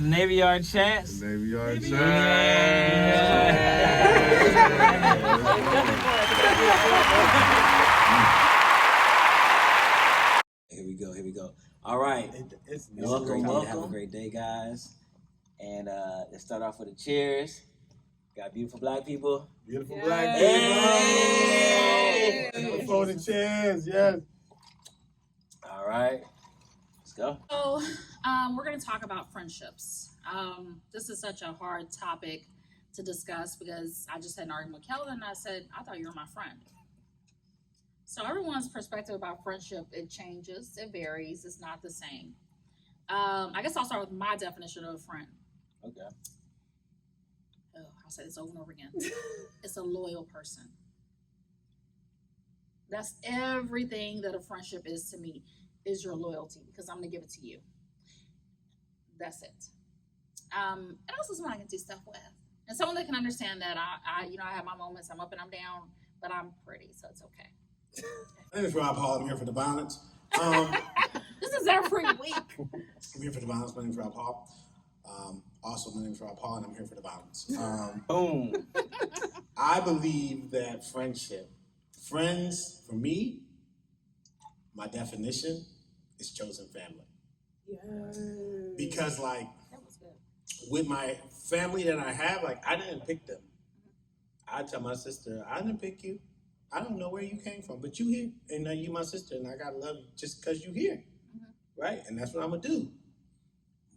Navy Yard Chance. Navy Yard Chance. Here we go. All right. Welcome. Have a great day, guys. And let's start off with a cheers. Got beautiful black people. Beautiful black people. For the cheers, yes. All right. Let's go. So, we're going to talk about friendships. This is such a hard topic to discuss because I just had an argument with Kelvin and I said, I thought you were my friend. So everyone's perspective about friendship, it changes, it varies, it's not the same. I guess I'll start with my definition of a friend. Okay. Oh, I'll say this over and over again. It's a loyal person. That's everything that a friendship is to me, is your loyalty, because I'm going to give it to you. That's it. And also someone I can do stuff with. And someone that can understand that I have my moments, I'm up and I'm down, but I'm pretty, so it's okay. My name is Rob Hall. I'm here for the balance. This is every week. I'm here for the balance. My name is Rob Hall. Also, my name is Rob Hall, and I'm here for the balance. Boom. I believe that friends, for me, my definition is chosen family. Yes. Because, That was good. with my family that I have, I didn't pick them. I tell my sister, I didn't pick you. I don't know where you came from, but you here, and you my sister, and I gotta love you just because you here, right? And that's what I'm gonna do.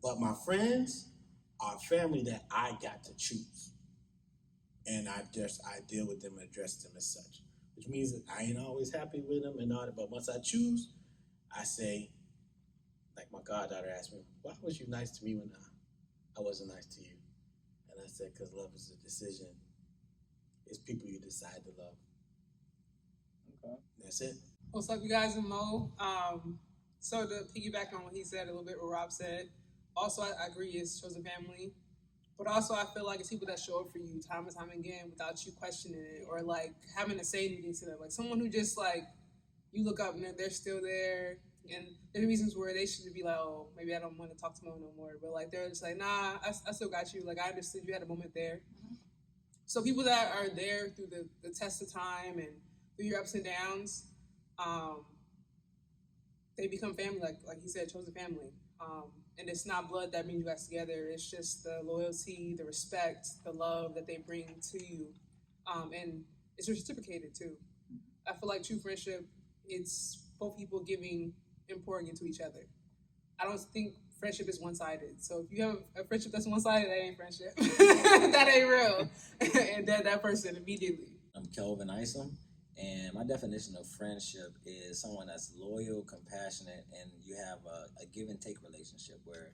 But my friends are family that I got to choose, and I deal with them and address them as such, which means that I ain't always happy with them and all that. But once I choose, I say, like my goddaughter asked me, "Why was you nice to me when I wasn't nice to you?" And I said, "Because love is a decision. It's people you decide to love." Okay. That's it. What's up, you guys? And Mo. So to piggyback on what he said a little bit, what Rob said, also I agree it's chosen family, but also I feel like it's people that show up for you time and time again without you questioning it or having to say anything to them. Like someone who just you look up and they're still there, and there are reasons where they should be like, oh, maybe I don't want to talk to Mo no more, but they're just like, nah, I still got you. I understood you had a moment there. Mm-hmm. So people that are there through the test of time and through your ups and downs, they become family, like he said, chosen family. And it's not blood that brings you guys together. It's just the loyalty, the respect, the love that they bring to you. And it's reciprocated too. I feel like true friendship, it's both people giving and pouring into each other. I don't think friendship is one-sided. So if you have a friendship that's one-sided, that ain't friendship. That ain't real. And that person immediately. I'm Kelvin Isom, and my definition of friendship is someone that's loyal, compassionate, and you have a give and take relationship where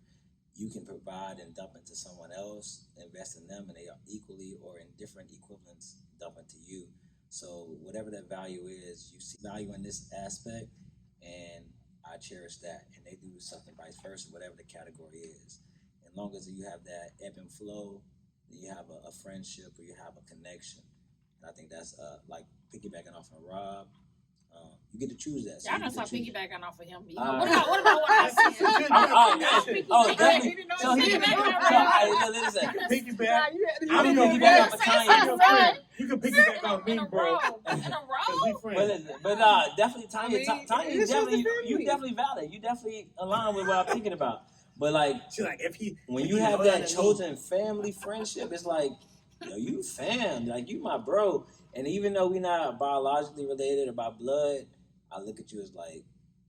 you can provide and dump into someone else, invest in them, and they are equally or in different equivalents dump into you. So whatever that value is, you see value in this aspect, and I cherish that, and they do something vice versa, whatever the category is. As long as you have that ebb and flow, you have a friendship or you have a connection. And I think that's piggybacking off of Rob. You get to choose that. So y'all gonna start piggybacking off of him. What about what I said? Definitely. So listen. Piggyback. I'm gonna piggyback off of Tanya. You can piggyback off me, bro. In a row? But definitely Tanya. Tanya, it's definitely, just a you definitely valid. You definitely align with what I'm thinking about. But She's like, when you have that chosen family friendship, it's like, yo, you fam, you my bro. And even though we're not biologically related or by blood, I look at you as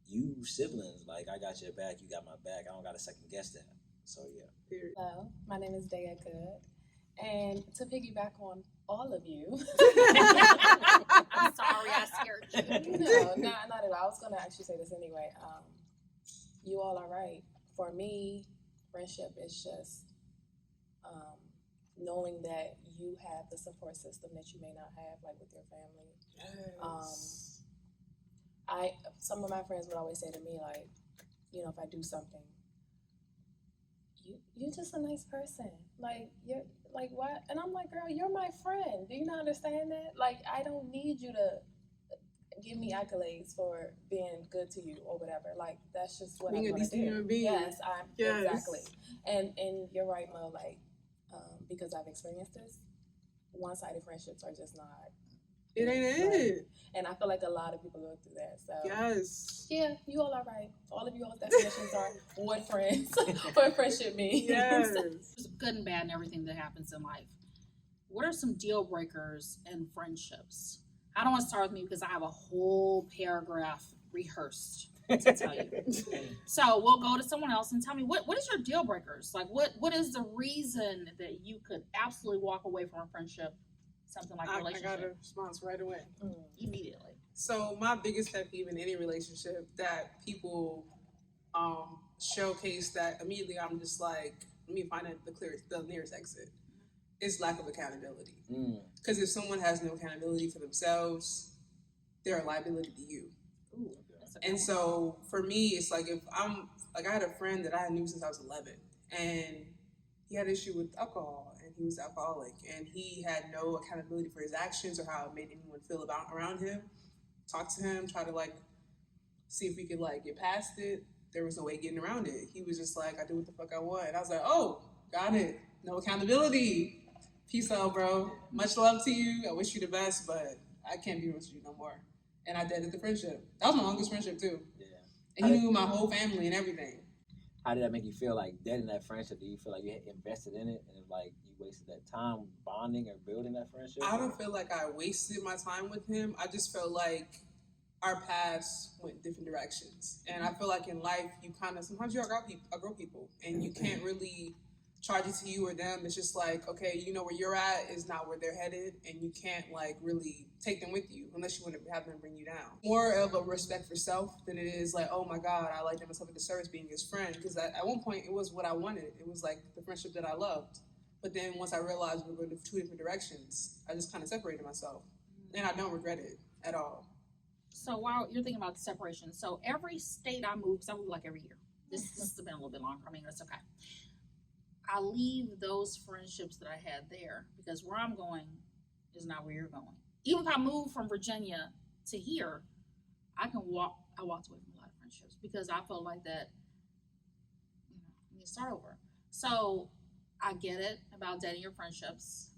you siblings. I got your back, you got my back. I don't got to second guess that. So yeah. Hello, my name is Daya Good, and to piggyback on all of you. I'm sorry, I scared you. No, not at all. I was gonna actually say this anyway. You all are right. For me, friendship is just knowing that you have the support system that you may not have, with your family. Yes. Some of my friends would always say to me, if I do something, you're just a nice person. You're what? And I'm like, girl, you're my friend. Do you not understand that? I don't need you to give me accolades for being good to you or whatever. Like that's just what Being I'm a gonna decent do. human being. Yes, Yes. exactly. And you're right, Mo. Like because I've experienced this, one-sided friendships are just not. It ain't Right. it. And I feel like a lot of people go through that. So Yes. yeah, you all are right. All of you all's definitions are what friends, what friendship means. Yes. There's good and bad and everything that happens in life. What are some deal breakers in friendships? I don't want to start with me because I have a whole paragraph rehearsed to tell you. So we'll go to someone else and tell me what is your deal breakers? Like what is the reason that you could absolutely walk away from a friendship, something like a I relationship, got a response right away. immediately? So my biggest pet peeve in any relationship that people showcase that immediately I'm just like, let me find the nearest exit. Is lack of accountability. Because if someone has no accountability for themselves, they're a liability to you. Ooh, that's a good And one. so for me, it's like if I'm like I had a friend that I knew since I was 11, and he had an issue with alcohol, and he was alcoholic, and he had no accountability for his actions or how it made anyone feel around him. Talk to him, try to like see if we could like get past it. There was no way getting around it. He was just like, I do what the fuck I want. And I was like, oh, got it. No accountability. Peace out, bro. Much love to you. I wish you the best, but I can't be with you no more. And I deaded the friendship. That was my longest friendship too. Yeah. And he knew my whole family and everything. How did that make you feel? Like dead in that friendship? Do you feel like you had invested in it and it's like you wasted that time bonding or building that friendship? I don't feel like I wasted my time with him. I just felt like our paths went different directions. And I feel like in life, you kind of, sometimes you outgrow people and you can't really charge it to you or them. It's just like, okay, you know where you're at is not where they're headed, and you can't like really take them with you unless you want to have them bring you down. More of a respect for self than it is like, oh my God, I like myself at the service being his friend. Because at one point it was what I wanted. It was like the friendship that I loved. But then once I realized we were going two different directions, I just kind of separated myself. And I don't regret it at all. So while you're thinking about the separation, so every state I move, because I move like every year. This has been a little bit longer. I mean, that's okay. I leave those friendships that I had there because where I'm going is not where you're going. Even if I move from Virginia to here, I walked away from a lot of friendships because I felt like that, I need to start over. So I get it about dating your friendships.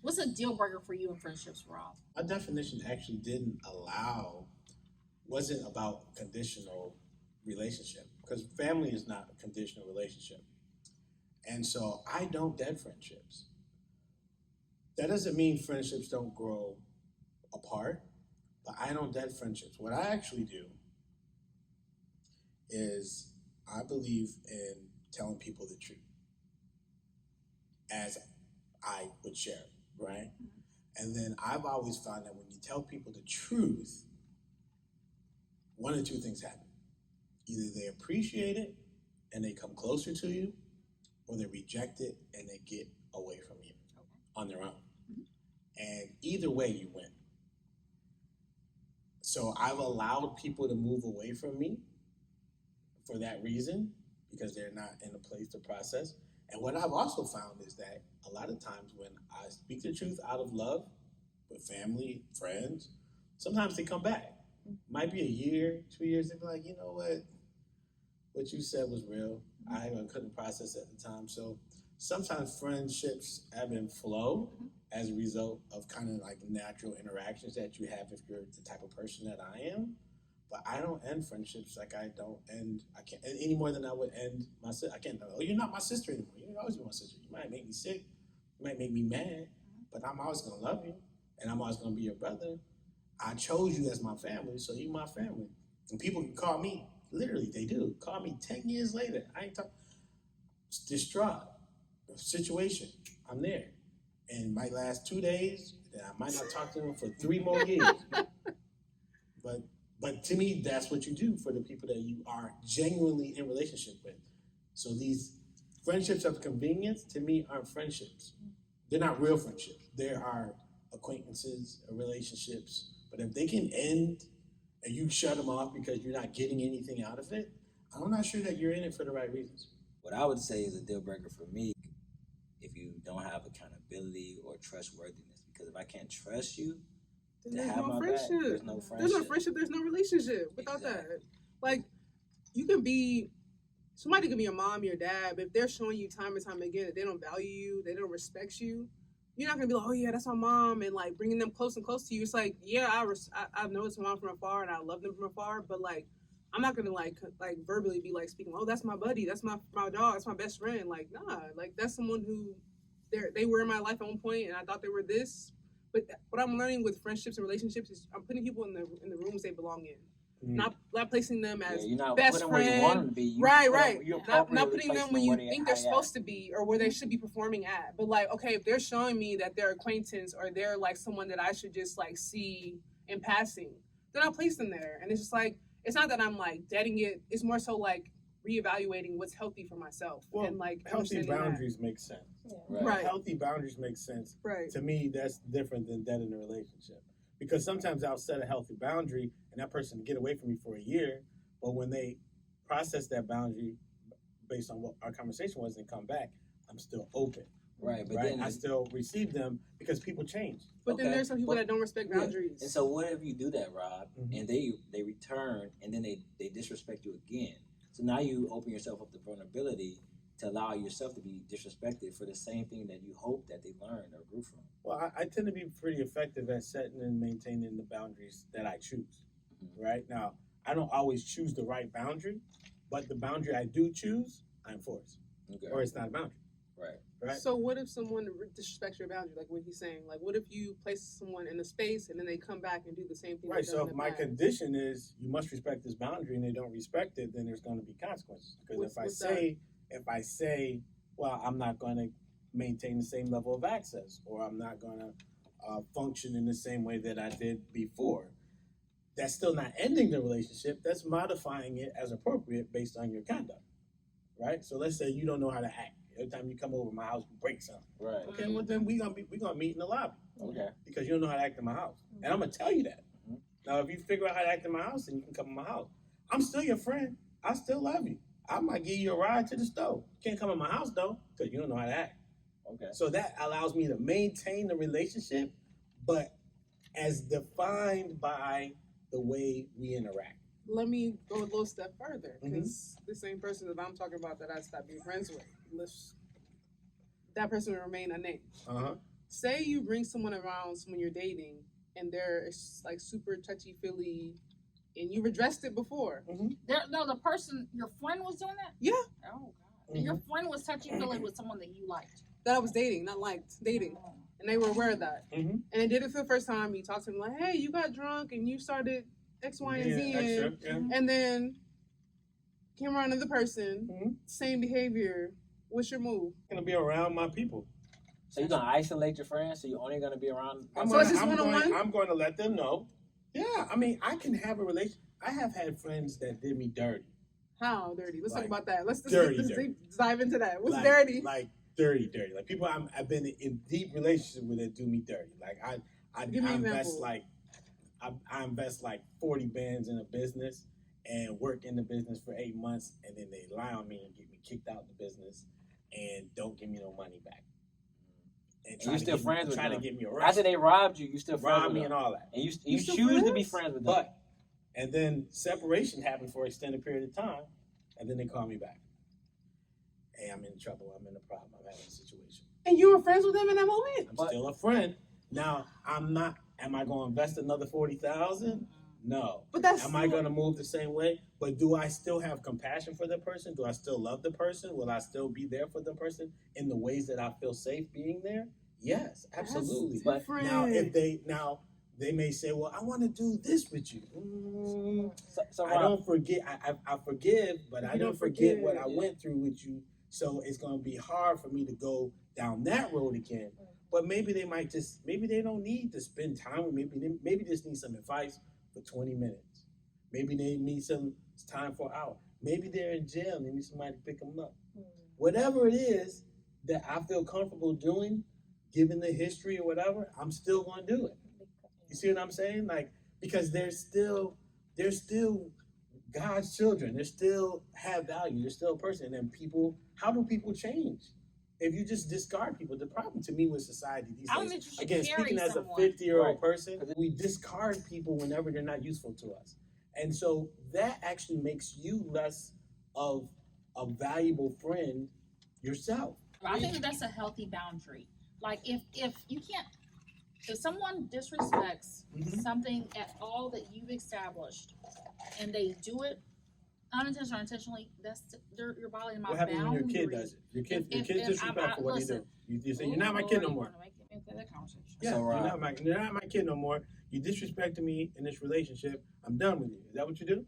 What's a deal breaker for you in friendships, Rob? My definition actually wasn't about conditional relationship, because family is not a conditional relationship. And so I don't dead friendships. That doesn't mean friendships don't grow apart, but I don't dead friendships. What I actually do is I believe in telling people the truth as I would share it, right? And then I've always found that when you tell people the truth, one of two things happen. Either they appreciate it and they come closer to you, or they reject it and they get away from you on their own. And either way, you win. So I've allowed people to move away from me for that reason, because they're not in a place to process. And what I've also found is that a lot of times when I speak the truth out of love with family, friends, sometimes they come back. Might be a year, 2 years, they'll be like, you know what you said was real. I couldn't process it at the time. So sometimes friendships ebb and flow as a result of kind of like natural interactions that you have if you're the type of person that I am. But I don't end friendships like I can't any more than I would end my sister. I can't, oh, you're not my sister anymore. You'll always be my sister. You might make me sick. You might make me mad, but I'm always going to love you. And I'm always going to be your brother. I chose you as my family, so you're my family. And people can call me, literally, they do. Call me 10 years later. I ain't talking. Distraught. Situation. I'm there. And it might last 2 days, then I might not talk to them for 3 more years. But to me, that's what you do for the people that you are genuinely in relationship with. So these friendships of convenience, to me, aren't friendships. They're not real friendships. There are acquaintances, relationships. But if they can end and you shut them off because you're not getting anything out of it, I'm not sure that you're in it for the right reasons. What I would say is a deal breaker for me, if you don't have accountability or trustworthiness. Because if I can't trust you, Then to there's have no my friendship. back. There's no There's friendship. no friendship. There's no relationship without Exactly. that. Like, you can be somebody can be your mom, your dad, but if they're showing you time and time again that they don't value you, they don't respect you, you're not gonna be like, oh yeah, that's my mom, and like bringing them close and close to you. It's like, yeah, I know it's my mom from afar, and I love them from afar, but like, I'm not gonna like verbally be like speaking, oh, that's my buddy, that's my dog, that's my best friend. Like, nah, like that's someone who they were in my life at one point, and I thought they were this. But what I'm learning with friendships and relationships is I'm putting people in the rooms they belong in. Not placing them as You're not best putting them where you want friend. them to be. You Right. You're Not appropriately putting them placing when you where think they're high supposed to be or where they should be performing at. But like, okay, if they're showing me that they're acquaintance or they're like someone that I should just like see in passing, then I'll place them there. And it's just like, it's not that I'm like deading it. It's more so like reevaluating what's healthy for myself. Well, and like healthy understanding that. boundaries make sense. Yeah. Right. Healthy boundaries make sense. Right. To me, that's different than dead in a relationship. Because sometimes I'll set a healthy boundary and that person can get away from me for a year, but when they process that boundary based on what our conversation was and come back, I'm still open. Right, but Right? then I still receive them because people change. But then Okay, there's some people but- that don't respect Yeah. boundaries. And so what if you do that, Rob, Mhm. and they return and then they disrespect you again? So now you open yourself up to vulnerability to allow yourself to be disrespected for the same thing that you hope that they learned or grew from. Well, I tend to be pretty effective at setting and maintaining the boundaries that I choose. Mhm. Right? Now, I don't always choose the right boundary, but the boundary I do choose, I enforce. Okay. Or it's not a boundary. Right. Right? So what if someone disrespects your boundary, like what he's saying? Like, what if you place someone in a space and then they come back and do the same thing? Right. they've done So in if the my past? condition is you must respect this boundary and they don't respect it, then there's going to be consequences. Because What's if I say, well, I'm not going to maintain the same level of access, or I'm not going to function in the same way that I did before, that's still not ending the relationship. That's modifying it as appropriate based on your conduct. Right. So let's say you don't know how to act. Every time you come over my house, you break something. Right. Okay. Well, then we're gonna meet in the lobby Okay. because you don't know how to act in my house, and I'm gonna tell you that. Mhm. Now, if you figure out how to act in my house, then you can come in my house. I'm still your friend. I still love you. I might give you a ride to the store. You can't come in my house though, because you don't know how to act. Okay. So that allows me to maintain the relationship, but as defined by the way we interact. Let me go a little step further, Mm-hmm. because the same person that I'm talking about that I stopped being friends with, that person will remain unnamed. Uh-huh. Say you bring someone around when you're dating, and they're like super touchy feely, and you've addressed it before. The person, your friend was doing that? Yeah. Oh, God. Your friend was touchy feely with someone that you liked. That I was dating, not liked, dating. And they were aware of that. Mm-hmm. And they did it for the first time. You talked to them like, hey, you got drunk and you started X, Y, and Z. Extra, yeah. And then came around another person, Mhm. same behavior. What's your move? I'm gonna be around my people. So you're gonna isolate your friends, so you're only gonna be around. So it's just one-on-one? I'm going to let them know. Yeah, I mean, I can have a relation. I have had friends that did me dirty. How dirty? Let's Like, talk about that. Let's dirty. dive into that. What's Like- dirty? Like dirty. Like people I've been in deep relationship with that do me dirty. Like I Give me an invest example. like I invest like 40 bands in a business and work in the business for 8 months, and then they lie on me and get me kicked out the business and don't give me no money back. And you still friends with try to them. get me After arrested, they robbed you, you still friends rob with me them. and all that. And you still choose to be friends? friends with them. But and then separation happened for an extended period of time, and then they call me back. Hey, I'm in trouble. I'm in a problem. I'm having a situation. And you were friends with them in that moment? I'm But- still a friend. Now I'm not. Am I going to invest another 40,000? No. But that's Am I going to move the same way? But do I still have compassion for the person? Do I still love the person? Will I still be there for the person in the ways that I feel safe being there? Yes, absolutely. But different. Now, if they may say, well, I want to do this with you. So I Rob, don't forget. I forgive, but I You don't don't forget what forget, I yeah. went through with you. So it's going to be hard for me to go down that road again. But maybe they might maybe they don't need to spend time with me. Maybe they just need some advice for 20 minutes. Maybe they need some time for an hour. Maybe they're in jail and they need somebody to pick them up. Whatever it is that I feel comfortable doing, given the history or whatever, I'm still going to do it. You see what I'm saying? Like, because they're still God's children. They still have value. They're still a person. And then how do people change? if you just discard people, the problem to me with society these I don't days, think you should again, carry speaking as a someone. 50-year-old Right. person, we discard people whenever they're not useful to us. And so that actually makes you less of a valuable friend yourself. I think that's a healthy boundary. Like if you can't, if someone disrespects Mhm. something at all that you've established, and they do it unintentionally or intentionally, you're violating my What happens when boundary. your kid does it? Your kid's If disrespectful. What do you do? listen. You say, you're not my kid no Ooh, more. Lord, you wanna make that conversation. Yeah, So, you're not my kid no more. You disrespected me in this relationship. I'm done with you. Is that what you do?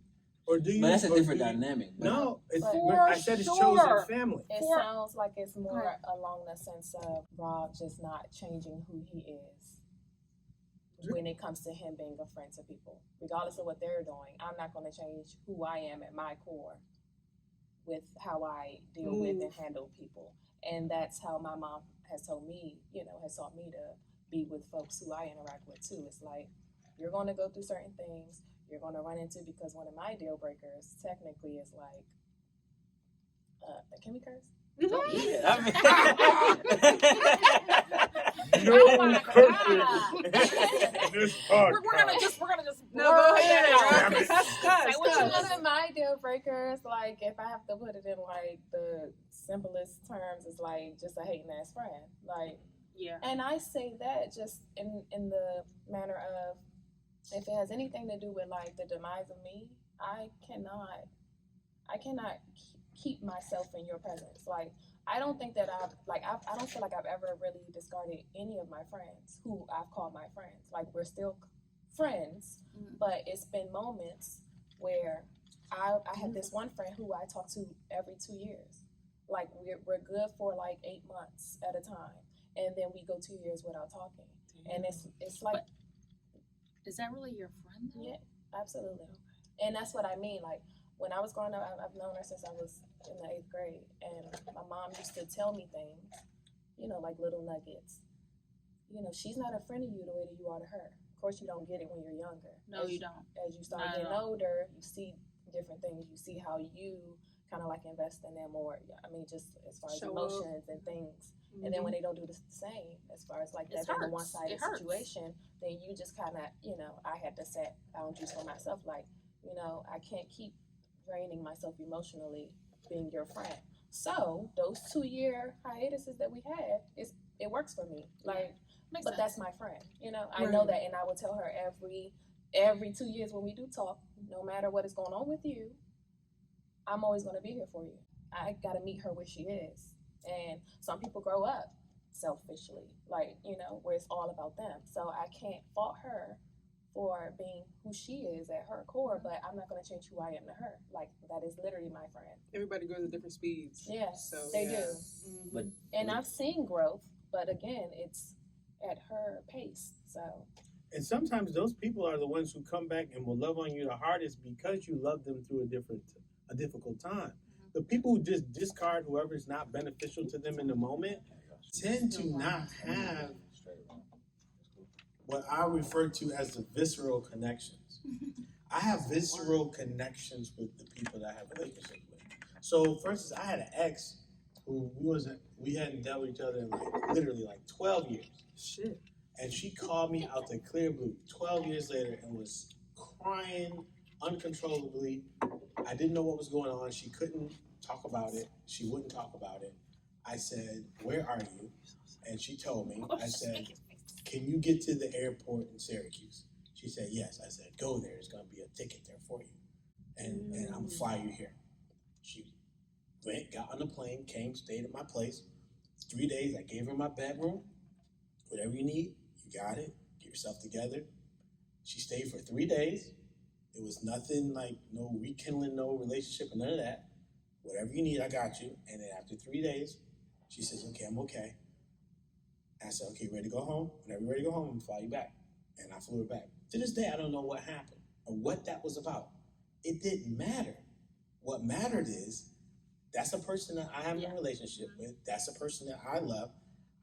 Or do you? But that's a or different do you- dynamic. But No, it's, For I said it's sure. chosen family. It For- sounds like it's more Right. along the sense of Rob just not changing who he is when it comes to him being a friend to people. Regardless of what they're doing, I'm not going to change who I am at my core with how I deal with and handle people. And that's how my mom has told me, has taught me to be with folks who I interact with too. It's like, you're going to go through certain things you're going to run into, because one of my deal breakers technically is like, can we curse? yeah, No Oh my cursing God. in this We're podcast. gonna just No, go blur it ahead. out. Damn it. Cuss, Say what you cuss. One of my deal breakers, like if I have to put it in like the simplest terms, is like just a hating ass friend. Like, Yeah. and I say that just in the manner of, if it has anything to do with like the demise of me, I cannot keep myself in your presence. Like, I don't think that I don't feel like I've ever really discarded any of my friends who I've called my friends. Like, we're still friends, Mhm. but it's been moments where I had this one friend who I talk to every 2 years. Like, we're good for like 8 months at a time, and then we go 2 years without talking. And it's like, Is that really your friend though? yeah, absolutely. And that's what I mean. Like, when I was growing up, I've known her since I was in the 8th grade, and my mom used to tell me things, like little nuggets. She's not a friend of you the way that you are to her. Of course, you don't get it when you're younger. No, you don't. As you start Not at getting all. older, you see different things. You see how you kind of like invest in them more. I mean, just as far as Show up. emotions and things. And then when they don't do the same, as far as like It that being a hurts. one-sided It hurts. situation, then you just kind of, I had to set boundaries for myself. Like, I can't keep draining myself emotionally being your friend. So those 2-year hiatuses that we had, it works for me. Like, Makes but sense. that's my friend. I know that, and I will tell her every 2 years when we do talk, no matter what is going on with you, I'm always going to be here for you. I got to meet her where she is. And some people grow up selfishly, like, where it's all about them. So I can't fault her for being who she is at her core, but I'm not going to change who I am to her. Like, that is literally my friend. Everybody grows at different speeds. Yes, So, they yeah. do. But And I've seen growth, but again, it's at her pace. So And sometimes those people are the ones who come back and will love on you the hardest because you love them through a difficult time. The people who just discard whoever's not beneficial to them in the moment Tend to not have what I refer to as the visceral connections. I have visceral connections with the people that I have relationships with. So, for instance, I had an ex who we hadn't dealt with each other in literally 12 years. Shit. And she called me out the clear blue 12 years later and was crying uncontrollably. I didn't know what was going on. She couldn't talk about it. She wouldn't talk about it. I said, "Where are you?" And she told me. I said, "Can you get to the airport in Syracuse?" She said, "Yes." I said, "Go there. There's going to be a ticket there for you. And I'm going to fly you here." She went, got on the plane, came, stayed at my place. 3 days, I gave her my bedroom. Whatever you need, you got it. Get yourself together. She stayed for 3 days. It was nothing like no rekindling, no relationship, or none of that. Whatever you need, I got you. And then after 3 days, she says, "Okay, I'm okay." I said, "Okay, ready to go home? Whenever you're ready to go home, I'm gonna fly you back." And I flew her back. To this day, I don't know what happened or what that was about. It didn't matter. What mattered is that's a person that I have a relationship with. That's a person that I love.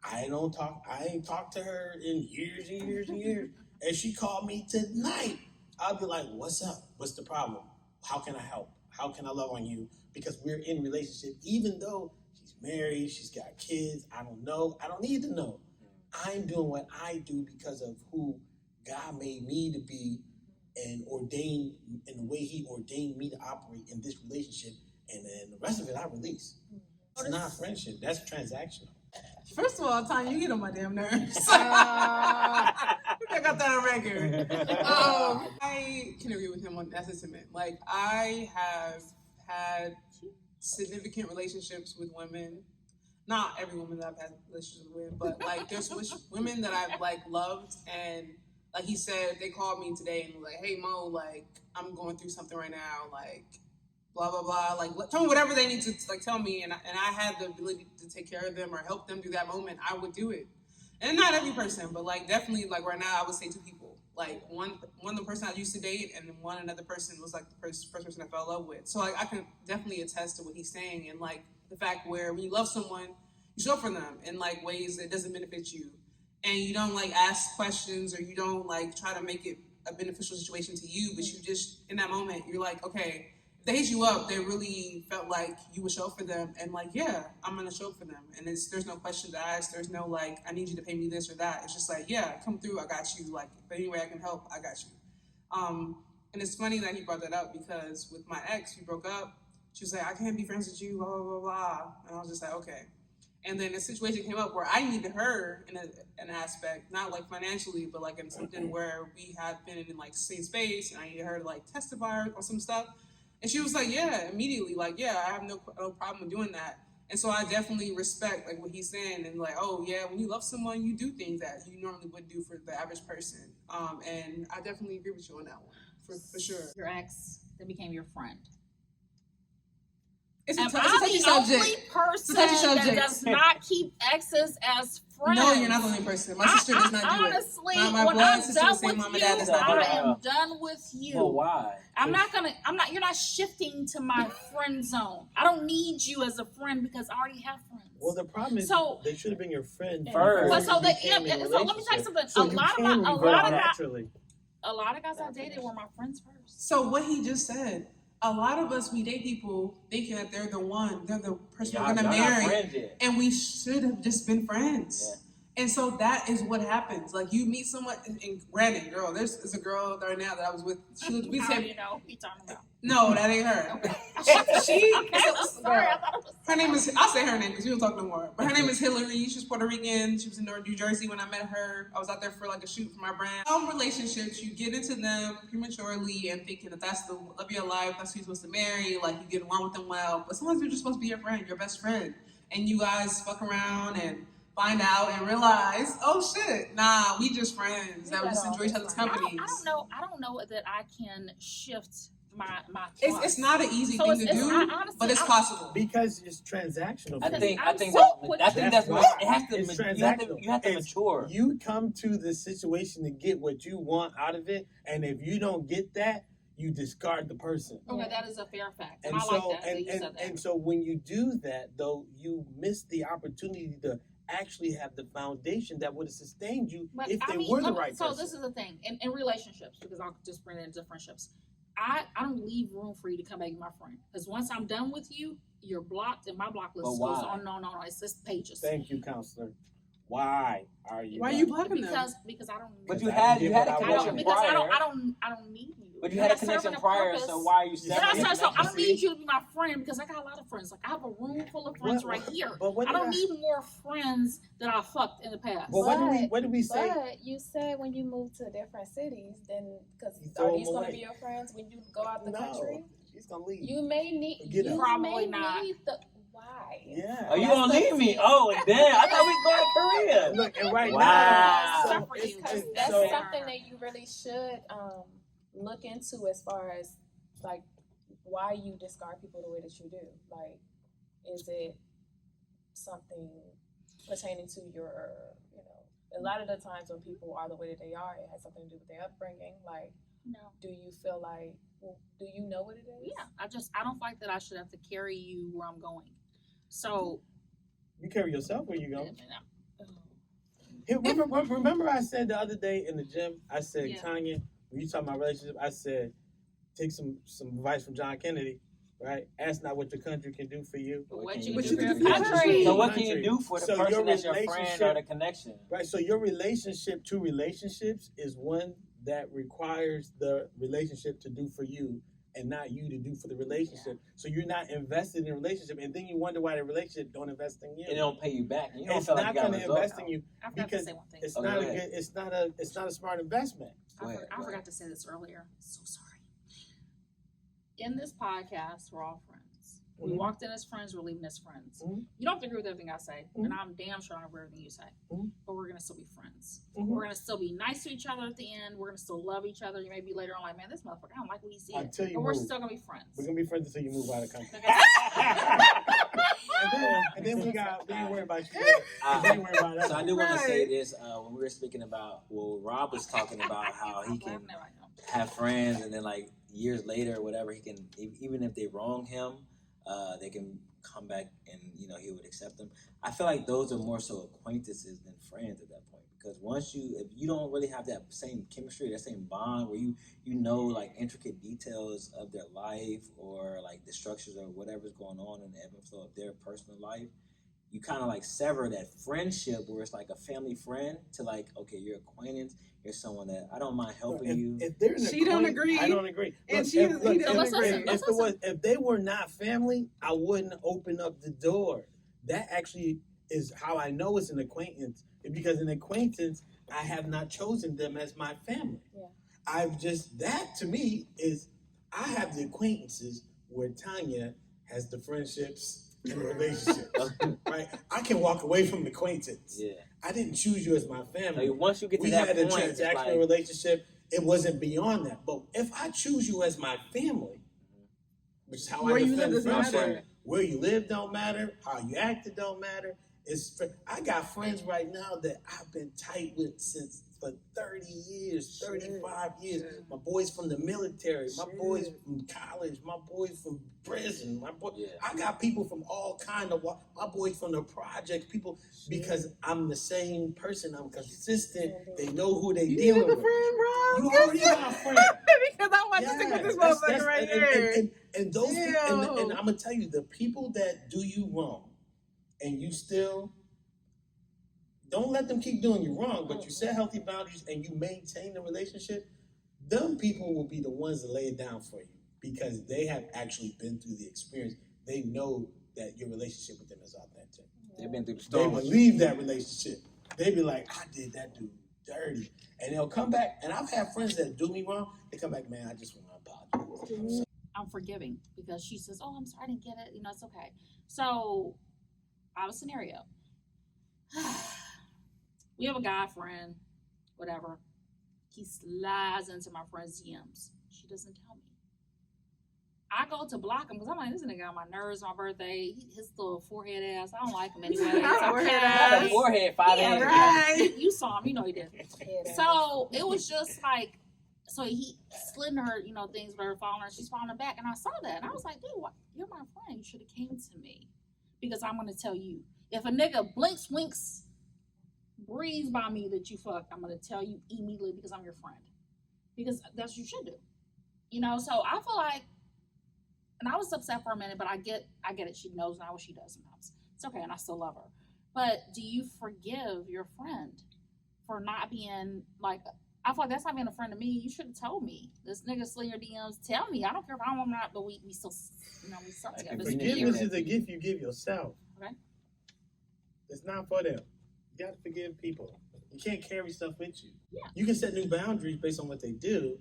I ain't talked to her in years and years and years. And she called me tonight. I'll be like, "What's up? What's the problem? How can I help? How can I love on you?" Because we're in relationship, even though she's married, she's got kids. I don't know. I don't need to know. I'm doing what I do because of who God made me to be and ordained in the way He ordained me to operate in this relationship. And then the rest of it I release. It's not friendship. That's transactional. First of all, Tanya, you get on my damn nerves. I got that on record. I can agree with him on that sentiment. Like, I have had significant relationships with women. Not every woman that I've had relationships with, but like there's women that I've like loved, and like he said, they called me today and were like, "Hey Mo, like I'm going through something right now, like blah blah blah, like tell me whatever they need to like tell me," and I had the ability to take care of them or help them through that moment, I would do it. And not every person, but like definitely like right now, I would say two people. Like one the person I used to date, and then another person was like the first person I fell in love with. So like I can definitely attest to what he's saying, and like the fact where when you love someone, you show up for them in like ways that doesn't benefit you, and you don't like ask questions or you don't like try to make it a beneficial situation to you, but you just in that moment you're like, okay, if they hit you up, they really felt like you would show up for them, and like, yeah, I'm gonna show up for them, and there's no question to ask, there's no like I need you to pay me this or that. It's just like, yeah, come through, I got you. Like if any way I can help, I got you. And it's funny that he brought that up because with my ex, we broke up. She was like, I can't be friends with you, blah blah blah blah, and I was just like, okay. And then a situation came up where I needed her in an aspect, not like financially, but like in something where we had been in like the same space, and I needed her to like testify on some stuff. And she was like, yeah, immediately, like, yeah, I have no problem with doing that. And so I definitely respect like what he's saying, and like, oh yeah, when you love someone, you do things that you normally wouldn't do for the average person. And I definitely agree with you on that one, for sure. Your ex that became your friend. It's Am a I touchy the only subject. person touchy that subject. does not keep exes as friends? No, you're not the only person. My sister does not do honestly, it. My when blood I'm sister, done the same with mom and you, dad does not do I it. am done with you. Well, why? You're not shifting to my friend zone. I don't need you as a friend because I already have friends. Well, the problem is they should have been your friend First. But so let became me a tell you relationship. something. So a you lot can of revert guys, naturally. a lot of guys I dated were my friends first. So what he just said, a lot of us, we date people thinking that they're the one, they're the person we're gonna marry, and we should have just been friends. Yeah. And so that is what happens. Like you meet someone, and granted, girl, there's a girl right now that I was with. We How said, do you know who you talking about? no, that ain't her. I'm sorry, I thought it was. Her name is, I'll say her name because we don't talk no more. But her name is Hillary. She's Puerto Rican. She was in New Jersey when I met her. I was out there for like a shoot for my brand. Some relationships, you get into them prematurely and thinking that that's the love of your life, that's who you're supposed to marry, like you get along with them well. But sometimes they're just supposed to be your friend, your best friend. And you guys fuck around and find out and realize, oh shit, nah, we just friends. That we just enjoy each other's companies. I don't know that I can shift my thoughts. It's not an easy thing to do, honestly, but it's possible. Because it's transactional. I think I'm that's so it has to It's you have to mature. You come to the situation to get what you want out of it, and if you don't get that, you discard the person. Okay, that is a fair fact. And I so, like that. You said that. and so when you do that, though, you miss the opportunity to actually have the foundation that would have sustained you if they were the right person. So this is the thing in relationships, because I'll just bring it into friendships. I don't leave room for you to come back and be my friend, because once I'm done with you, you're blocked, and my block list goes on. No, it's just pages. Thank you, counselor. Why are you? Why are you blocking them? Because I don't. But you had a I connection don't, because prior. I don't need you. But you had a connection prior, so why are you separating? So I don't need you to be my friend, because I got a lot of friends. Like I have a room full of friends right here. I don't need more friends that I fucked in the past. But what did we say? But you said when you move to different cities, then because are these going to be your friends when you go out the country? She's gonna leave. You may need. Probably not. Why? Yeah. Oh, you gonna leave me? Oh, damn! I thought we were going to Korea. Look, and right Wow. now, that's something that you really should look into as far as like why you discard people the way that you do. Like, is it something pertaining to your, a lot of the times when people are the way that they are, it has something to do with their upbringing. Like, do you feel like, do you know what it is? Yeah, I don't like that I should have to carry you where I'm going. So you carry yourself where you go. Remember I said the other day in the gym, I said, Tanya, when you talk about relationship, I said, take some advice from John Kennedy. right? Ask not what your country can do for you. But what can you you can do do for for your your country? So what can you do for the So your person that's your friend relationship- or the connection? Right. So your relationship, two relationships, is one that requires the relationship to do for you and not you to do for the relationship. So you're not invested in a relationship, and then you wonder why the relationship don't invest in you. It don't pay you back. And you don't It's feel like not you got going to results. invest in you I forgot to because say one thing. it's Okay, not go a ahead. good. It's not a smart investment. Go ahead, I go forgot ahead. to say this earlier. So sorry. In this podcast, we're all friends. We Mhm. walked in as friends, we're leaving as friends. Mhm. You don't have to agree with everything I say, Mhm. and I'm damn sure I agree with everything you say. Mhm. But we're gonna still be friends. Mhm. We're gonna still be nice to each other at the end. We're gonna still love each other. You may be later on like, man, this motherfucker, I don't like what he said. Until you But we're move. still gonna be friends. We're gonna be friends until you move out of the country. Okay. and then we ain't worried about you. Uh, We ain't worried about us. So I do want to say Right. this when we were speaking about Rob was talking about how he can Laughing at right now. have friends and then like years later or whatever he can even if they wrong him, they can come back and he would accept them. I feel like those are more so acquaintances than friends at that point because if you don't really have that same chemistry, that same bond where you know like intricate details of their life or like the structures of whatever's going on in the ebb and flow of their personal life, you kind of like sever that friendship where it's like a family friend to like, okay, you're acquaintance, you're someone that I don't mind helping you. If they're an She don't acquaint- agree. I don't agree. And Look, he if doesn't agree. if they were not family, I wouldn't open up the door. That actually is how I know it's an acquaintance. Because an acquaintance, I have not chosen them as my family. Yeah. That to me is, I have the acquaintances where Tanya has the friendships and the relationships. Right? I can walk away from the acquaintance. Yeah. I didn't choose you as my family. Like, once you get to We that had a point, it's transactional like, relationship. It wasn't beyond that. But if I choose you as my family, which is how Where I you defend live doesn't friendship, matter. where you live don't matter, how you acted don't matter. I got friends right now that I've been tight with for 30 years, 35 years. Shit. My boys from the military, my Shit. boys from college, my boys from prison, Yeah. I got people from all kind of, my boys from the projects, people, because I'm the same person, I'm consistent, they know who they You dealing needed a with. friend, bro. You already got a friend. Because I want to stick with this motherfucker right here. And those people, Damn. and I'm gonna tell you, the people that do you wrong, and you still don't let them keep doing you wrong, but you set healthy boundaries and you maintain the relationship, them people will be the ones that lay it down for you because they have actually been through the experience. They know that your relationship with them is authentic. they've been through the They storm. believe that relationship. They be like, I did that dude dirty. And they'll come back, and I've had friends that do me wrong, they come back, man, I just want to apologize. I'm forgiving because she says, "Oh, I'm sorry, I didn't get it. It's okay." So, I have a scenario. We have a guy friend, whatever. He slides into my friend's DMs. She doesn't tell me. I go to block him because I'm like, this nigga on my nerves. My birthday, his little forehead ass. I don't like him anyway. It's Forehead okay. ass. The forehead, 5 Yeah, hands. right. You saw him, he did. So it was just like, so he slid in her, things were following her. She's following her back, and I saw that, and I was like, dude, you're my friend. You should have came to me, because I'm gonna tell you. If a nigga blinks, winks, breathes by me that you fucked, I'm gonna tell you immediately because I'm your friend, because that's what you should do. So I feel like, and I was upset for a minute, but I get it. She knows now what she does sometimes. It's okay, and I still love her. But do you forgive your friend for not being like? I feel like that's not being a friend to me. You should have told me. This nigga slid your DMs. Tell me. I don't care if I want him or not, but we still, we stuck together. And It's forgiveness weird. is a gift you give yourself. Okay. It's not for them. You got to forgive people. You can't carry stuff with you. Yeah. You can set new boundaries based on what they do,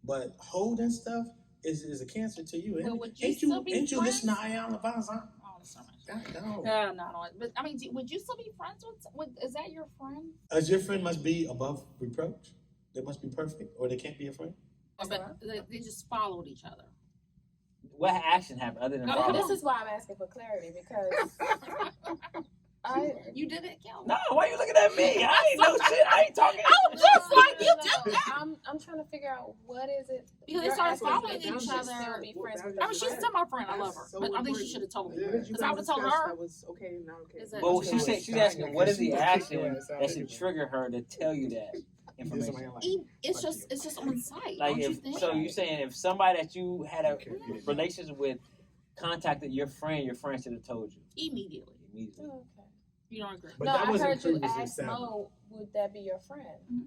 but holding stuff is a cancer to you. Well, would you Ain't still be you friends? listening to Ayana Bazan? Oh, so much. No. No. But I mean, would you still be friends with? Is that your friend? As your friend must be above reproach. They must be perfect, or they can't be a friend. But they just followed each other. What action happened other than No, follow? This is why I'm asking for clarity because You did it, Kel. No, why you looking at me? I ain't no shit. I ain't talking. I was just like, you did that. I'm trying to figure out what is it. Because they you're started asking following if you each should other. still be friends with I mean, she's still my friend. I love her, So but I think she important. should have told me. What did you Because I would guys have told discuss her. that was okay and not okay? Is it- But what she said, she's asking, what is the action that should trigger her to tell you that information? It's just on sight. Like, don't you think? so you saying if somebody that you had a relationship with contacted your friend should have told you Immediately. immediately. Oh, okay. You don't agree? But No, that I wasn't heard you previously ask established. Mo, would that be your friend? Mhm.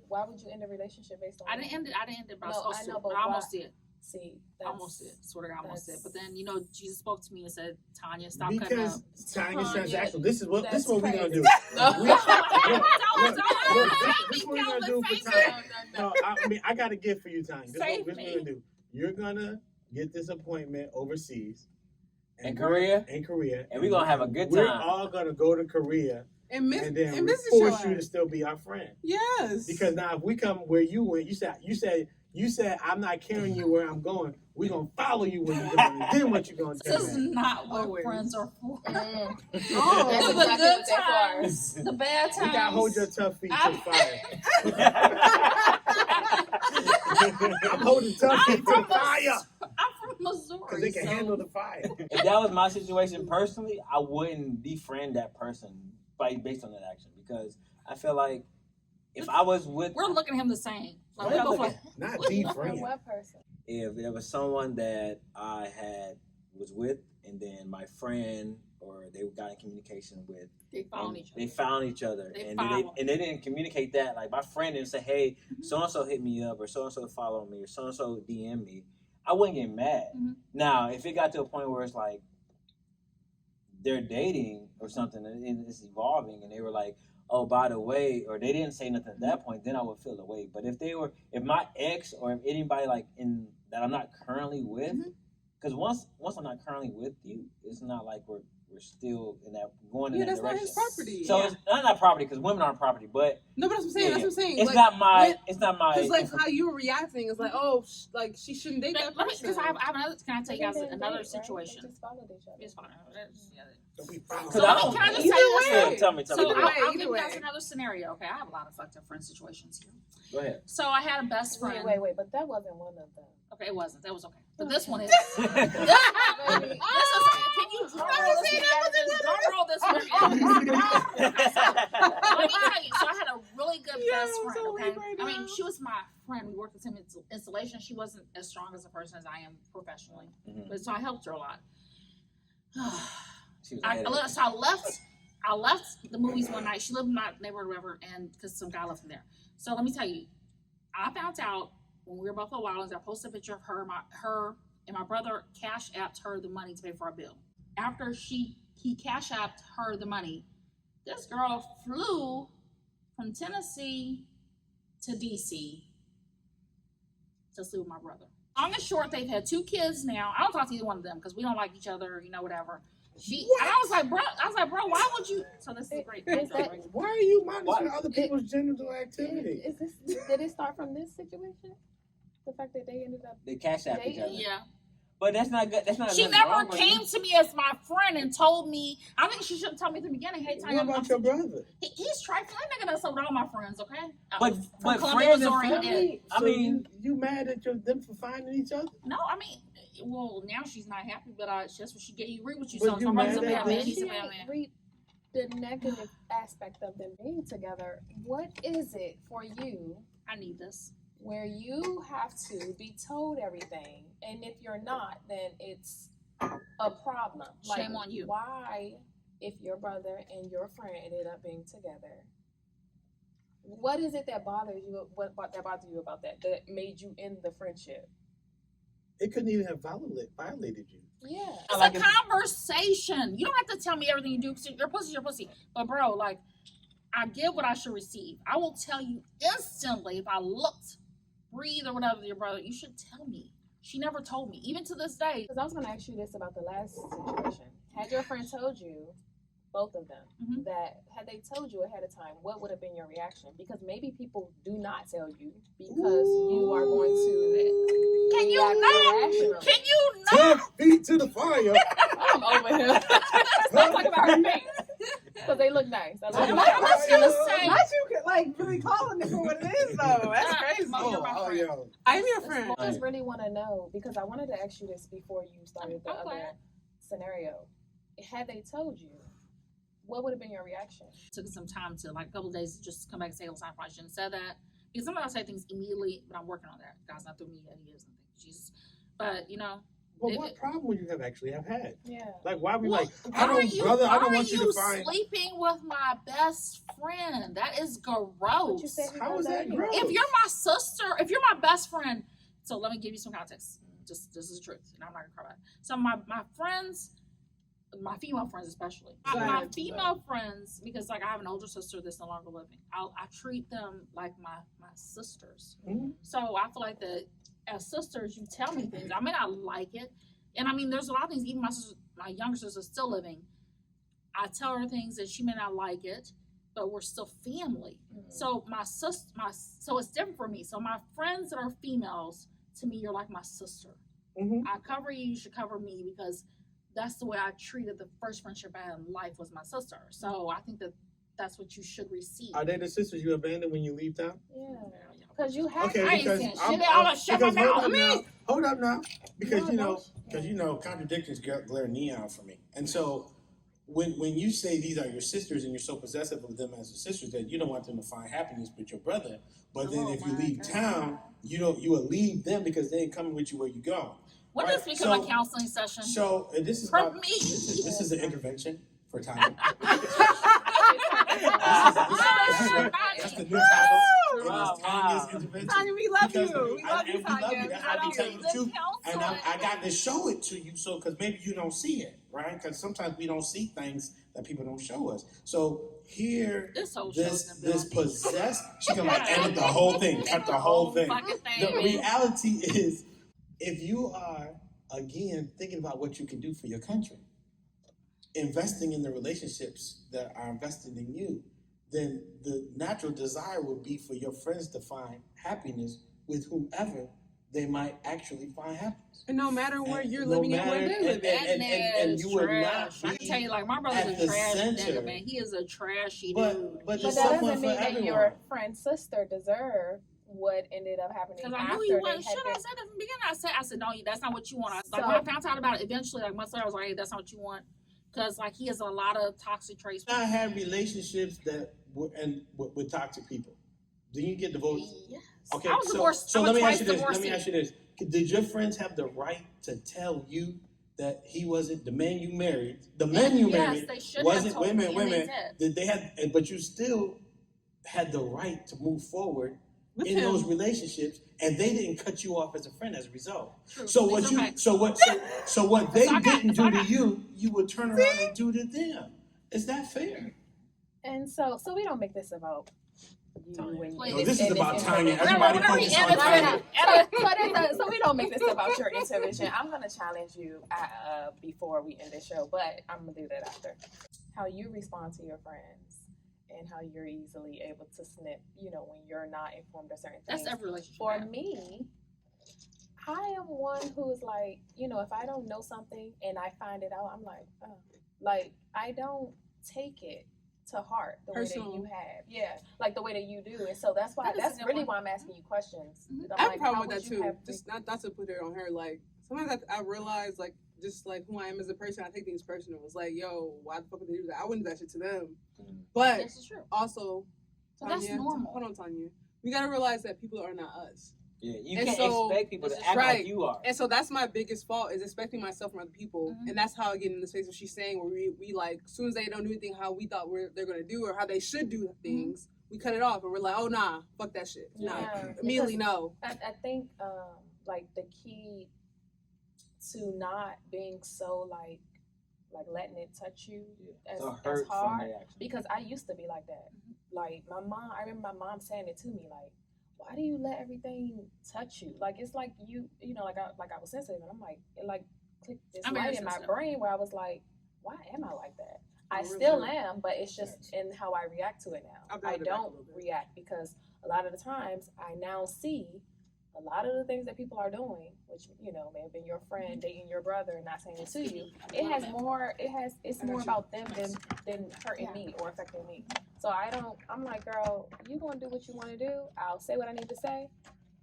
Why would you end a relationship based on I that? didn't end it, but I was No, supposed I to. know, but I almost did. See, I almost did. Swear to God, I almost did. that's- But then, Jesus spoke to me and said, Tanya, stop cutting up. Because time is Tanya, transactional. This is what that's we're gonna do. crazy. No. We- No. Look, Don't this is what we're Kelvin, gonna do for save time. me. No, I mean I got a gift for you, Tanya. This is what Save we're me. gonna do. You're gonna get this appointment overseas. In Korea? In Korea. And we're gonna have a good We're time. all gonna go to Korea And and then visit force your you to ass. still be our friend. Yes. Because now if we come where you went, you said I'm not carrying you where I'm going. We're gonna follow you where you're going. And then what you gonna do? This is not what Always. friends are for. Mm. Oh. That's The exactly good what they're for. times, the bad times. You gotta hold your tough feet to the fire. I'm holding tough feet to the fire I'm from Missouri. because they can so handle the fire. If that was my situation personally, I wouldn't befriend that person based on that action because I feel like if I was with we're looking at him the same. Like, Why we y'all both looking- like, Not deep For friend. what person? if there was someone that I was with and then my friend or they got in communication with they found and each other. they found each other They and follow. they didn't communicate that. Like my friend didn't say, hey, Mhm. so and so hit me up or so and so followed me or so and so DM me. I wouldn't get mad. Mhm. Now, if it got to a point where it's like they're dating or something and it's evolving and they were like, oh, by the way, or they didn't say nothing at that point, then I would feel the way. But if my ex or if anybody like in that I'm not currently with, Mhm. because once I'm not currently with you, it's not like we're still in that going in Yeah, that that's not direction. his property. So Yeah. it's not property because women aren't property, but No, but that's what I'm saying. Yeah, That's what I'm saying. it's Like, not my. when- It's not my. Because like how you were reacting is like, oh, like she shouldn't date that Let me, person. because I have another. Can I tell you guys They didn't another date, right? situation? They just followed each other. It's fine. Yeah. Don't be proud. Because So I let me- don't. can I just Either tell you this? way. Yeah, tell me. So Either I'll, way, I'll either give you guys way. another scenario. Okay, I have a lot of fucked up friend situations here. Go ahead. So I had a best friend. Wait, but that wasn't one of them. Okay, it wasn't. That was okay. But this one is. Baby. This is. Can you drum roll this? Drum roll this for me. Let me tell you. So I had a really good Yeah, best I'm friend. so Okay, weak right I mean, now. she was my friend. We worked the same installation. She wasn't as strong as a person as I am professionally, Mhm. but so I helped her a lot. She was ahead of you. So I left the movies one night. She lived in my neighborhood, or whatever, and because some guy left me there. So let me tell you, I found out when we were both at Wildlands. I posted a picture of her, and my brother cash apped her the money to pay for our bill. After he cash apped her the money, this girl flew from Tennessee to DC to sleep with my brother. Long and short, they've had 2 kids now. I don't talk to either one of them because we don't like each other, whatever. And I was like, bro, why would you? So this is great. Is that- Why are you monitoring Why? other people's genital activity? Did it start from this situation? The fact that they ended up. They cash app each other. Yeah. But that's not good. That's not. She nothing never wrong with came you. to me as my friend and told me. I think she should have told me at the beginning. Hey, Tanya, What about your brother? he's trifling. That nigga does so with all my friends, okay? But From Columbia, friends and Missouri, he did. family. I So mean, you mad at them for finding each other? No, I mean, well, now she's not happy, but that's what she get. You agree with you, But son. you My brother's a mad at bad man. them? He's a She bad ain't man. read the negative aspect of them being together. What is it for you I need this. where you have to be told everything, and if you're not, then it's a problem? Shame on you. Why, if your brother and your friend ended up being together, what is it that bothers you? What that bothers you about that made you end the friendship? It couldn't even have violated you. Yeah. It's like a it. conversation. You don't have to tell me everything you do. 'Cause your pussy's your pussy. But bro, like, I give what I should receive. I will tell you instantly if I looked, breathe, or whatever to your brother. You should tell me. She never told me, even to this day. Because I was going to ask you this about the last situation. Had your friend told you, both of them, Mhm. that had they told you ahead of time, what would have been your reaction? Because maybe people do not tell you because you are going to Can you react not? irrationally. Can you not? 10 feet to the fire. I'm over here. Stop talking about her face. Because they look nice. I love I'm them. just gonna say. Not you like really calling it for what it is though. That's crazy. Oh, you're my friend. yo. I'm your friend. I just really want to know, because I wanted to ask you this before you started the I'm other glad. scenario. Had they told you, what would have been your reaction? Took some time to, like, a couple of days to just come back and say, listen, I probably shouldn't have said that. Because sometimes I say things immediately, but I'm working on that. God's not through me yet. He is. Jesus. But, But what problem would you have had? Yeah. Like, why we Well, like? why are you, brother. I why don't are want you to find. sleeping with my best friend? That is But gross. you said he How does is that anyway. gross? If you're my sister, if you're my best friend, so let me give you some context. Just this is the truth, and I'm not gonna cry about it. So my friends, my female friends especially, my female friends, because like I have an older sister that's no longer living. I treat them like my sisters. Mhm. So I feel like that as sisters, you tell me things. I may not like it, and I mean, there's a lot of things. Even my sister, my younger sister, is still living. I tell her things that she may not like it, but we're still family. So so it's different for me. So my friends that are females, to me, you're like my sister. Mhm. I cover you, you should cover me, because that's the way I treated the first friendship I had in life was my sister. So I think that that's what you should receive. Are they the sisters you abandon when you leave town? Yeah. Because you have Okay, I ain't because saying shit. I'm, I'm gonna shut my because hold mouth. up now, hold up now, because No, Because contradictions glare neon for me. And so when you say these are your sisters and you're so possessive of them as your sisters that you don't want them to find happiness with your brother, but then Oh if you my leave God. town, you will leave them because they ain't coming with you where you go. When Right, does this become so- a counseling session? So this is For about, me. this is an intervention for time. That's the new title. It is Wow, Tanya's wow. intervention. Tanya, we love Because you. We love you, and we love Tanya. you. That's I why we love tell you. you the The truth. And counseling. I got to show it to you, so because maybe you don't see it, right? Because sometimes we don't see things that people don't show us. So here, This whole this show's gonna be on me. possessed. She can like edit the whole thing, cut the whole thing. Fucking thing, The man. reality is, if you are again thinking about what you can do for your country, investing in the relationships that are invested in you, then the natural desire would be for your friends to find happiness with whomever they might actually find happiness. And no matter where And you're no living and where matter- they live at. and you would not trash. I can be tell you, like, my brother's at a the trash center. nigga, man. He is a trashy But dude. But there's that someone doesn't for mean that everyone. your friend's sister deserved what ended up happening Because I after knew he they wasn't had shit. been. I said at the beginning, I said, no, that's not what you want. Like, So- when I found out about it, eventually, like, months later, I was like, hey, that's not what you want. Because, like, he has a lot of toxic traits. I had relationships that were with toxic people. Didn't you get divorced? Yes. Okay, I was divorced. So I let was me ask twice you this. divorced. Let me ask you this. Did your friends have the right to tell you that he wasn't the man you married? The man you Yes, married they should have wasn't told women. me, and Women. they They had, but you still had the right to move forward With in him. those relationships, and they didn't cut you off as a friend as a result. True. So These what are you, facts. so what they So I got- didn't so I do to got- you, you would turn around and do to them. Is that fair? And so we don't make this about you and Please. No, this is and about Tanya. intervention. Everybody Whatever focus we on edit Tanya. it. So we don't make this about your intervention. I'm gonna challenge you before we end the show, but I'm gonna do that after. How you respond to your friends and how you're easily able to snip, when you're not informed of certain things. That's every relationship. For me, I am one who's like, if I don't know something and I find it out, I'm like, oh. Like, I don't take it to heart the way Personal. that you have. Yeah, like the way that you do. And so that's That is a that's good really one. why I'm asking you questions. Mhm. I have like, a problem how with would that you too. have- Just not to put it on her. Like sometimes I realize like just like who I am as a person, I take things personal. It's like, yo, why the fuck would they do that? I wouldn't do that shit to them. But This is true. also, So that's Tanya, normal. Hold on, Tanya. We gotta realize that people are not us. Yeah, you And can't so- expect people This to is act right. like you are. And so that's my biggest fault is expecting myself from other people. Mhm. And that's how I get in the space where she's saying where we like, as soon as they don't do anything how we thought they're going to do or how they should do things, we cut it off and we're like, oh, nah, fuck that shit. Nah, Yeah, immediately no. I think like the key to not being so like letting it touch you as So hurt from hard, their actions. because I used to be like that. Like I remember my mom saying it to me, like, why do you let everything touch you? Like it's like like I was sensitive, and I'm like, it like clicked this I'm very light in my sensitive. brain where I was like, why am I like that? I real still shit. am, but it's just in how I react to it now. I'll dial I it back a don't little bit. react because a lot of the times I now see a lot of the things that people are doing, which may have been your friend dating your brother and not saying it to you. It's more about them than hurting me or affecting me. So I'm like, girl, you gonna do what you want to do. I'll say what I need to say,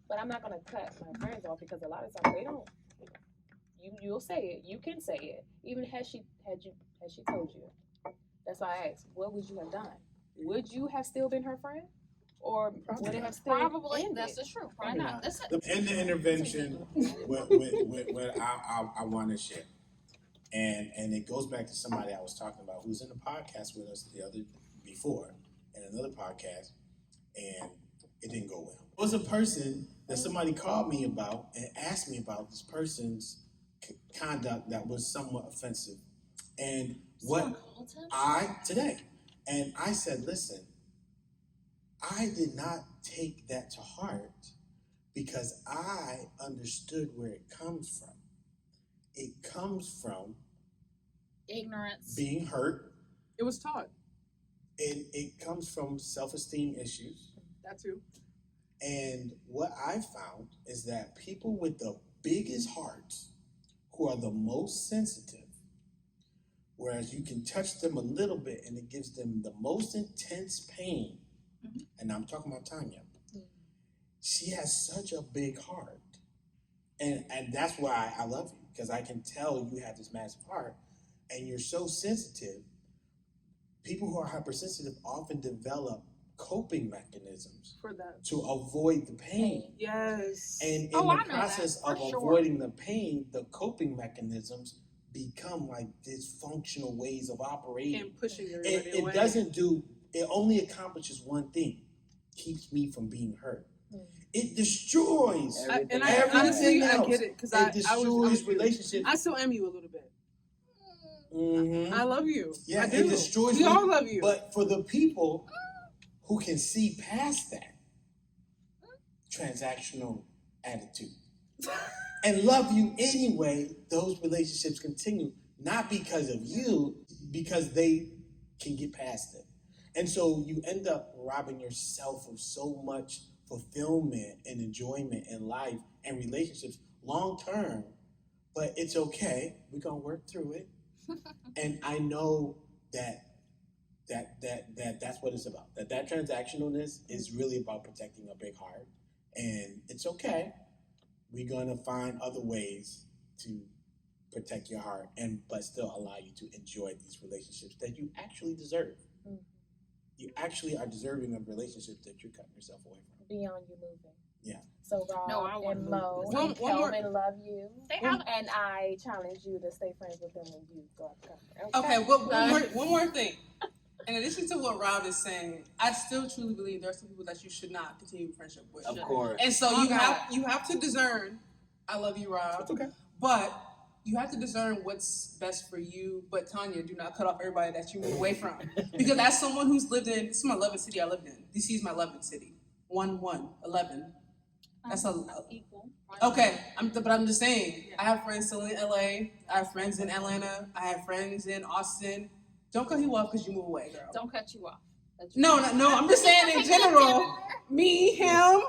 but I'm not gonna cut my friends off because a lot of times they don't. You'll say it. You can say it. Even had she told you. That's why I asked, what would you have done? Would you have still been her friend? or Probably would it not. have still Probably ended? that's the truth. Probably Probably not. not. That's it. In the intervention, what I want to share, and it goes back to somebody I was talking about who's in the podcast with us before in another podcast, and it didn't go well. It was a person that somebody called me about and asked me about this person's conduct that was somewhat offensive, and what today, and I said, listen, I did not take that to heart because I understood where it comes from. It comes from Ignorance. being hurt. It was taught. It comes from self-esteem issues. That too. And what I found is that people with the biggest hearts, who are the most sensitive, whereas you can touch them a little bit and it gives them the most intense pain. And I'm talking about Tanya. She has such a big heart. And that's why I love you, because I can tell you have this massive heart and you're so sensitive. People who are hypersensitive often develop coping mechanisms For that. to avoid the pain. Yes. And in Oh, I the know process that, of for sure. avoiding the pain, the coping mechanisms become like dysfunctional ways of operating. And pushing everybody away. It doesn't do, it only accomplishes one thing: keeps me from being hurt. It destroys Everything honestly, I else. get it, because It I destroys was relationships. I still am you a little bit. Mhm. I love you. Yeah, I do. it destroys We me. all love you. But for the people who can see past that transactional attitude and love you anyway, those relationships continue, not because of you, because they can get past it. And so you end up robbing yourself of so much fulfillment and enjoyment in life and relationships long term. But it's okay. We're gonna work through it. And I know that's what it's about. That transactionalness is really about protecting a big heart. And it's okay. We're gonna find other ways to protect your heart but still allow you to enjoy these relationships that you actually deserve. You actually are deserving of relationships that you're cutting yourself away from. Beyond you moving. Yeah. So Rob No, I wouldn't and move Mo this. and One more- Kelvin love you. They have- And I challenge you to stay friends with them when you go up to come. Okay, one more thing. In addition to what Rob is saying, I still truly believe there are some people that you should not continue friendship with. Of course. And so Oh, you God. have to discern. I love you, Rob. That's okay. But you have to discern what's best for you. But Tanya, do not cut off everybody that you move away from. Because as someone who's lived in, this is my 11th city I lived in. DC is my 11th city. 11. That's equal. okay. But I'm just saying, I have friends still in LA. I have friends in Atlanta. I have friends in Austin. Don't cut you off because you move away, girl. Don't cut you off. No. I'm just saying in general. Me, him,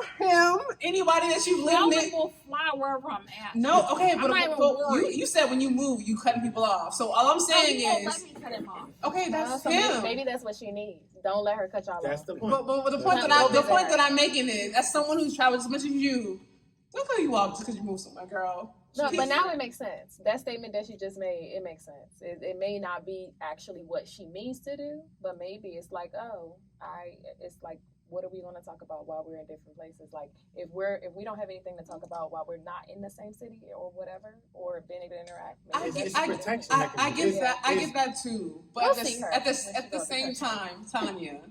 anybody that you've lived Kelvin in. will fly wherever I'm at. No, okay, I'm but not even you, worried. you said when you move, you cutting people off. So all I'm saying He won't is, let me cut him off. okay, that's So him. maybe that's what she needs. Don't let her cut y'all That's off. the point. But the point that I'm making is, as someone who's traveled as much as you, don't cut you off just because you moved somewhere, girl. No, but now it makes sense. That statement that she just made, it makes sense. It may not be actually what she means to do, but maybe it's like, it's like, what are we going to talk about while we're in different places? Like, if we don't have anything to talk about while we're not in the same city or whatever, or being able to interact. It's a protection I mechanism. get that. I get that too. But We'll at see her at when the she at the goes to same church. time, Tanya,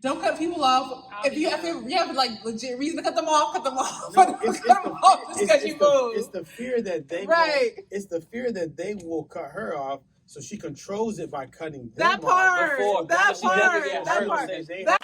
don't cut people off. If you have like legit reason to cut them off, cut them off. No, Cut them off just because you moved. It's the fear that they Right. It's the fear that they will cut her off, so she controls it by cutting them That off. part. Before, That she never part. get That hurt. part. They- That